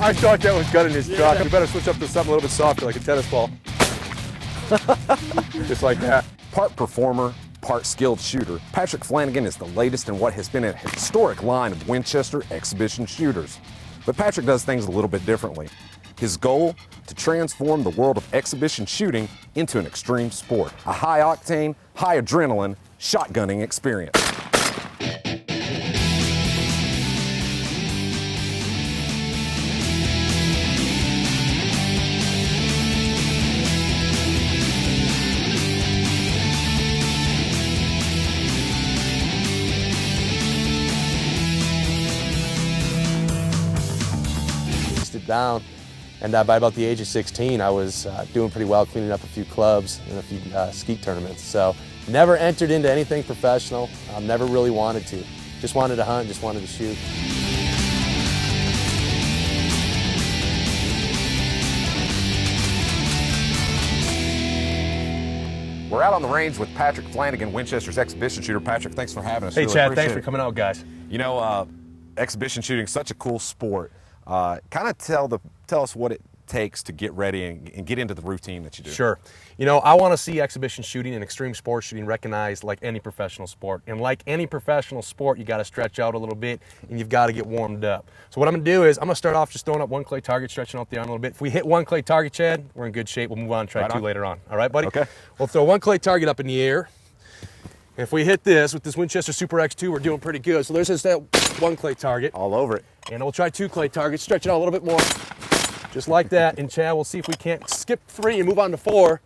I thought that was good in his truck. You better switch up to something a little bit softer, like a tennis ball. Just like that. Part performer, part skilled shooter, Patrick Flanigan is the latest in what has been a historic line of Winchester exhibition shooters. But Patrick does things a little bit differently. His goal, to transform the world of exhibition shooting into an extreme sport, a high-octane, high-adrenaline shotgunning experience. Down, and by about the age of 16 I was doing pretty well, cleaning up a few clubs and a few skeet tournaments. So never entered into anything professional, never really wanted to. Just wanted to hunt, just wanted to shoot. We're out on the range with Patrick Flanigan, Winchester's exhibition shooter. Patrick, thanks for having us. Hey, really Chad, thanks appreciate for coming out, guys. You know, exhibition shooting is such a cool sport. Kind of tell us what it takes to get ready and get into the routine that you do. Sure. You know, I want to see exhibition shooting and extreme sports shooting recognized like any professional sport. And like any professional sport, you got to stretch out a little bit and you've got to get warmed up. So what I'm going to do is I'm going to start off just throwing up one clay target, stretching out the arm a little bit. If we hit one clay target, Chad, we're in good shape. We'll move on and try two later on. All right, buddy? Okay. We'll throw one clay target up in the air. If we hit this with this Winchester Super X2, we're doing pretty good. So there's just that one clay target. All over it. And we'll try two clay targets, stretch it out a little bit more. Just like that. And Chad, we'll see if we can't skip 3 and move on to 4.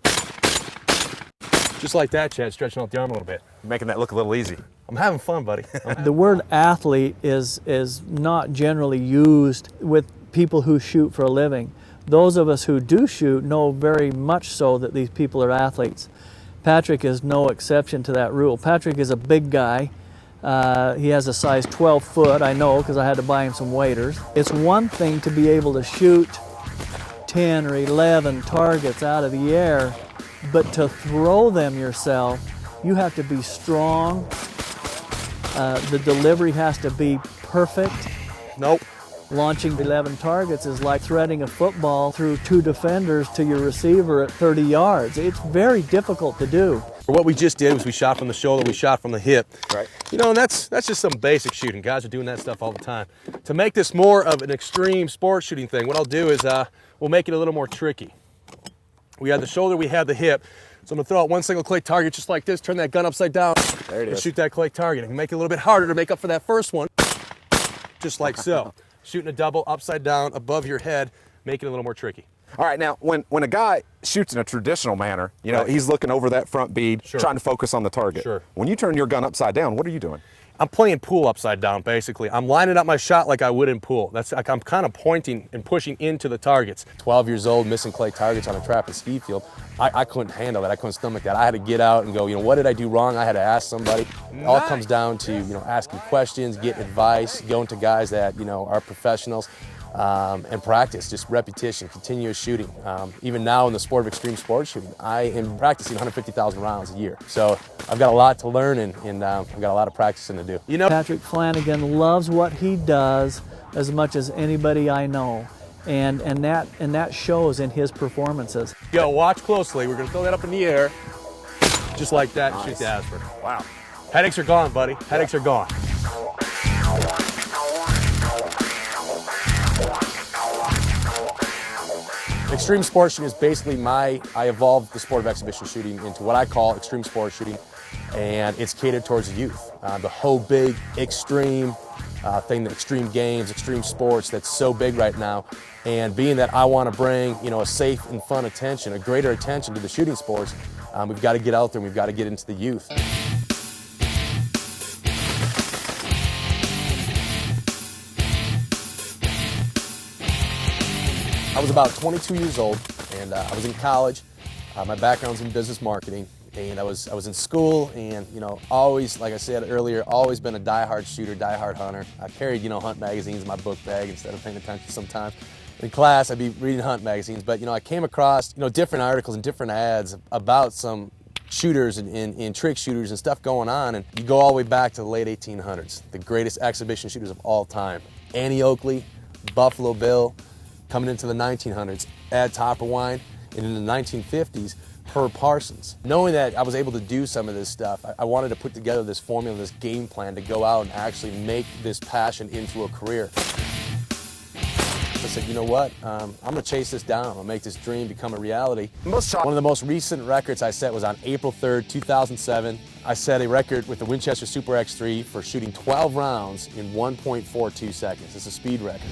Just like that, Chad, stretching out the arm a little bit. You're making that look a little easy. I'm having fun, buddy. The word athlete is not generally used with people who shoot for a living. Those of us who do shoot know very much so that these people are athletes. Patrick is no exception to that rule. Patrick is a big guy. He has a size 12 foot, I know, because I had to buy him some waders. It's one thing to be able to shoot 10 or 11 targets out of the air, but to throw them yourself, you have to be strong. The delivery has to be perfect. Nope. Launching 11 targets is like threading a football through 2 defenders to your receiver at 30 yards. It's very difficult to do. What we just did was we shot from the shoulder, we shot from the hip. Right. You know, and that's just some basic shooting. Guys are doing that stuff all the time. To make this more of an extreme sports shooting thing, what I'll do is we'll make it a little more tricky. We have the shoulder, we have the hip. So I'm gonna throw out one single clay target just like this, turn that gun upside down, There it and is. shoot that clay target. And make it a little bit harder to make up for that first one, just like so. Shooting a double upside down above your head, make it a little more tricky. All right, now, when a guy shoots in a traditional manner, you know, Right. he's looking over that front bead, Sure. trying to focus on the target. Sure. When you turn your gun upside down, what are you doing? I'm playing pool upside down, basically. I'm lining up my shot like I would in pool. That's like I'm kind of pointing and pushing into the targets. 12 years old, missing clay targets on a trap and ski field. I couldn't handle that. I couldn't stomach that. I had to get out and go, you know, what did I do wrong? I had to ask somebody. It all comes down to, you know, asking questions, getting advice, going to guys that, you know, are professionals, and practice, just repetition, continuous shooting. Even now in the sport of extreme sports shooting, I am practicing 150,000 rounds a year. So I've got a lot to learn and I've got a lot of practicing to do. You know, Patrick Flanigan loves what he does as much as anybody I know. And that shows in his performances. yo, watch closely. We're gonna throw that up in the air, just like that, and shoot the Asper. Wow. Headaches are gone, buddy. Headaches are gone. Extreme sports shooting is basically I evolved the sport of exhibition shooting into what I call extreme sports shooting, and it's catered towards the youth. The whole big extreme thing, the extreme games, extreme sports that's so big right now, and being that I want to bring, you know, a safe and fun attention, a greater attention to the shooting sports, we've got to get out there and we've got to get into the youth. I was about 22 years old, and I was in college. My background's in business marketing, and I was in school, and you know, always, like I said earlier, always been a diehard shooter, diehard hunter. I carried, you know, hunt magazines in my book bag instead of paying attention sometimes. In class, I'd be reading hunt magazines, but you know, I came across, you know, different articles and different ads about some shooters and trick shooters and stuff going on, and you go all the way back to the late 1800s, the greatest exhibition shooters of all time. Annie Oakley, Buffalo Bill, Coming into the 1900s, Ed Topperwine, and in the 1950s, Herb Parsons. Knowing that I was able to do some of this stuff, I wanted to put together this formula, this game plan to go out and actually make this passion into a career. I said, you know what, I'm gonna chase this down. I'm gonna make this dream become a reality. One of the most recent records I set was on April 3rd, 2007. I set a record with the Winchester Super X3 for shooting 12 rounds in 1.42 seconds. It's a speed record.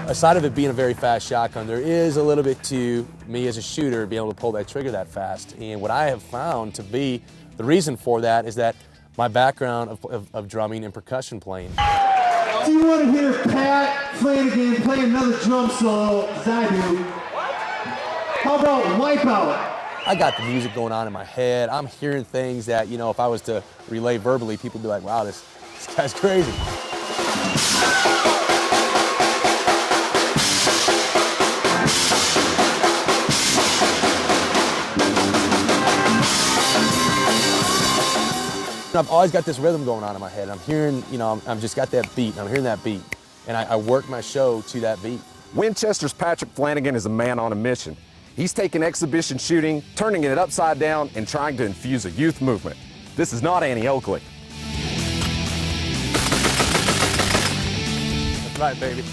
Aside of it being a very fast shotgun, there is a little bit to me as a shooter being able to pull that trigger that fast. And what I have found to be the reason for that is that my background of drumming and percussion playing. Do you want to hear Pat Flanigan play another drum solo, as I do? How about Wipeout? I got the music going on in my head. I'm hearing things that, you know, if I was to relay verbally, people would be like, wow, this guy's crazy. I've always got this rhythm going on in my head. I'm hearing, you know, I'm just got that beat. I'm hearing that beat. And I work my show to that beat. Winchester's Patrick Flanigan is a man on a mission. He's taking exhibition shooting, turning it upside down, and trying to infuse a youth movement. This is not Annie Oakley. That's right, baby.